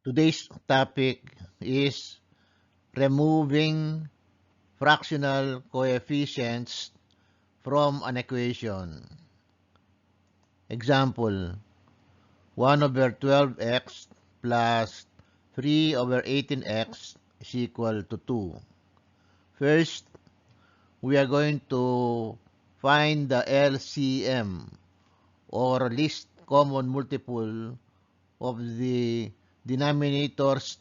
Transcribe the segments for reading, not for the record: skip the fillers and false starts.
Today's topic is removing fractional coefficients from an equation. Example, 1 over 12x plus 3 over 18x is equal to 2. First, we are going to find the LCM or least common multiple of the denominators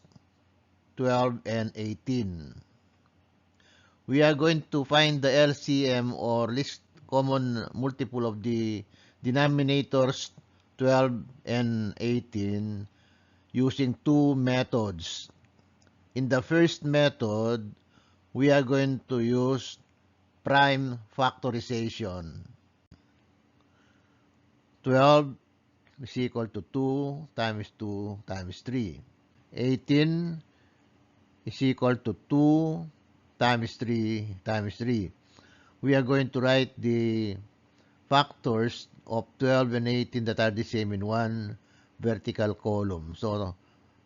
12 and 18. We are going to find the LCM or least common multiple of the denominators 12 and 18 using two methods. In the first method, we are going to use prime factorization. 12 is equal to 2 times 2 times 3. 18 is equal to 2 times 3 times 3. We are going to write the factors of 12 and 18 that are the same in one vertical column. So,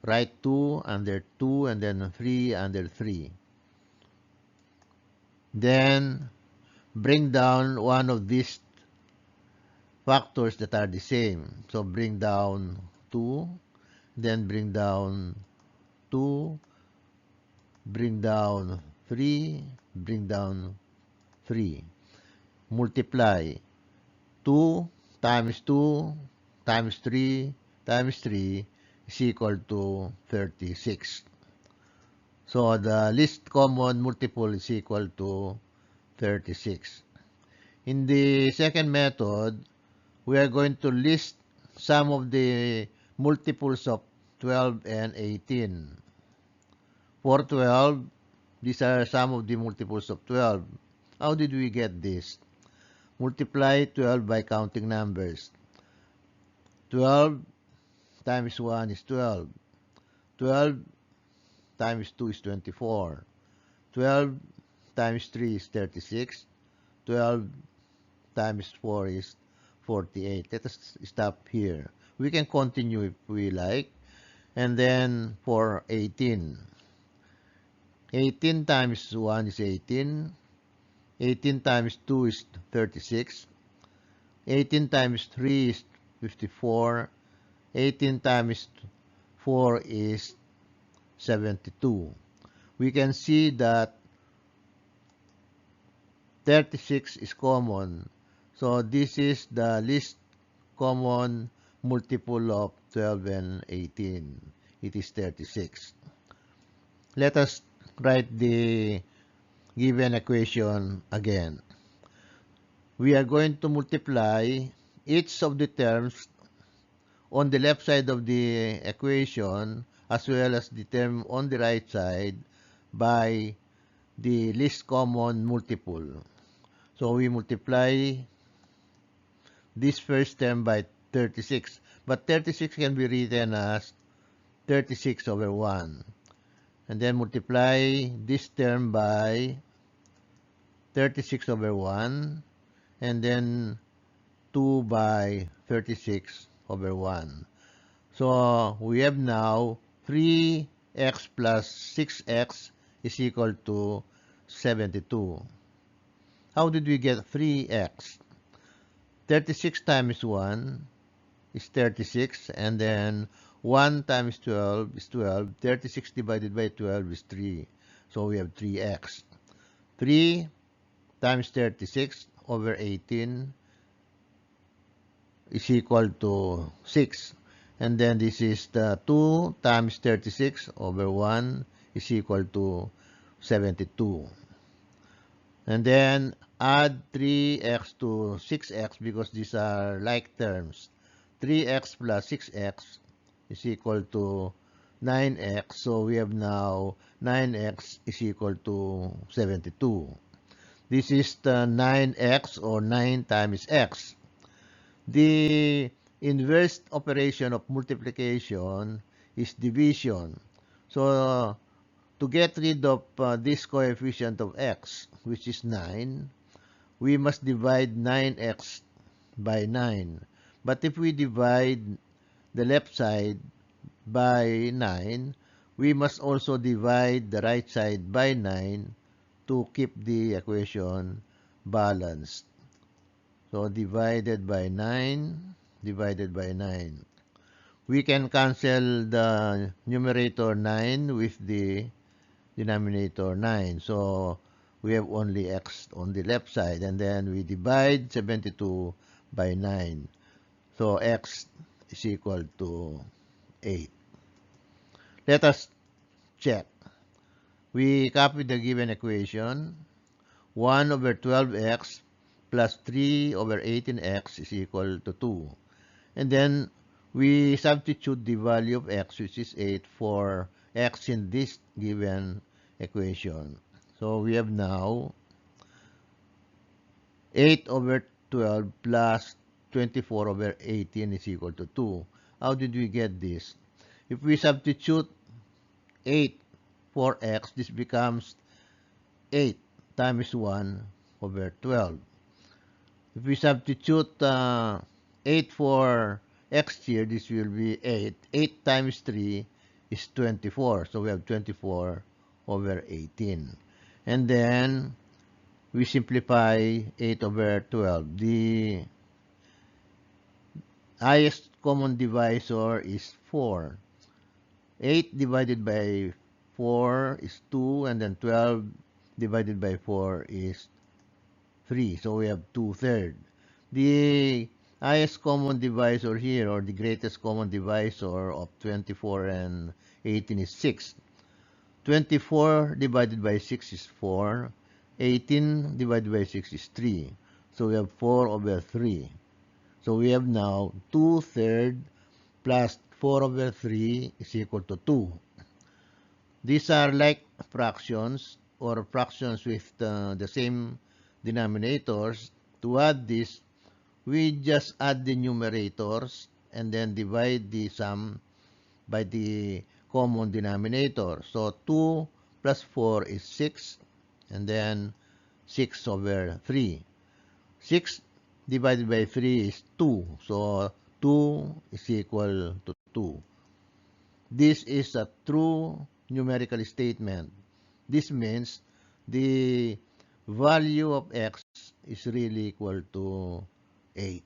write 2 under 2 and then 3 under 3. Then, bring down one of these factors that are the same. So, bring down 2, then bring down 2, bring down 3, bring down 3. Multiply 2 times 2 times 3 times 3 is equal to 36. So the least common multiple is equal to 36. In the second method, we are going to list some of the multiples of 12 and 18. For 12, these are some of the multiples of 12. How did we get this? Multiply 12 by counting numbers. 12 times 1 is 12. 12 times 2 is 24. 12 times 3 is 36. 12 times 4 is 48. Let us stop here. We can continue if we like. And then for 18. 18 times 1 is 18. 18 times 2 is 36. 18 times 3 is 54. 18 times 4 is 72. We can see that 36 is common. So this is the least common multiple of 12 and 18. It is 36. Let us write the given equation again. We are going to multiply each of the terms on the left side of the equation as well as the term on the right side by the least common multiple. So we multiply this first term by 36. But 36 can be written as 36 over 1. And then multiply this term by 36 over 1. And then 2 by 36 over 1. So we have now 3x plus 6x is equal to 72. How did we get 3x? 36 times 1 is 36, and then 1 times 12 is 12. 36 divided by 12 is 3. So we have 3x. 3 times 36 over 18 is equal to 6. And then this is the 2 times 36 over 1 is equal to 72. And then add 3x to 6x because these are like terms. 3x plus 6x is equal to 9x. So we have now 9x is equal to 72. This is the 9x or 9 times x. The inverse operation of multiplication is division. So to get rid of this coefficient of x, which is 9, we must divide 9x by 9. But if we divide the left side by 9, we must also divide the right side by 9 to keep the equation balanced. So divided by 9, divided by 9. We can cancel the numerator 9 with the denominator 9. So we have only x on the left side, and then we divide 72 by 9. So x is equal to 8. Let us check. We copy the given equation. 1 over 12x plus 3 over 18x is equal to 2. And then we substitute the value of x, which is 8, for x in this given equation. So we have now 8 over 12 plus 24 over 18 is equal to 2. How did we get this? If we substitute 8 for x, this becomes 8 times 1 over 12. If we substitute 8 for x here, this will be 8. 8 times 3 is 24. So we have 24 over 18. And then we simplify 8 over 12. The highest common divisor is 4. 8 divided by 4 is 2, and then 12 divided by 4 is 3. So we have 2/3. The highest common divisor here, or the greatest common divisor of 24 and 18, is 6. 24 divided by 6 is 4. 18 divided by 6 is 3. So we have 4 over 3. So we have now 2/3 plus 4 over 3 is equal to 2. These are like fractions, or fractions with the same denominators. To add this, we just add the numerators and then divide the sum by the common denominator. So 2 plus 4 is 6, and then 6 over 3. 6 divided by 3 is 2. So 2 is equal to 2. This is a true numerical statement. This means the value of x is really equal to 8.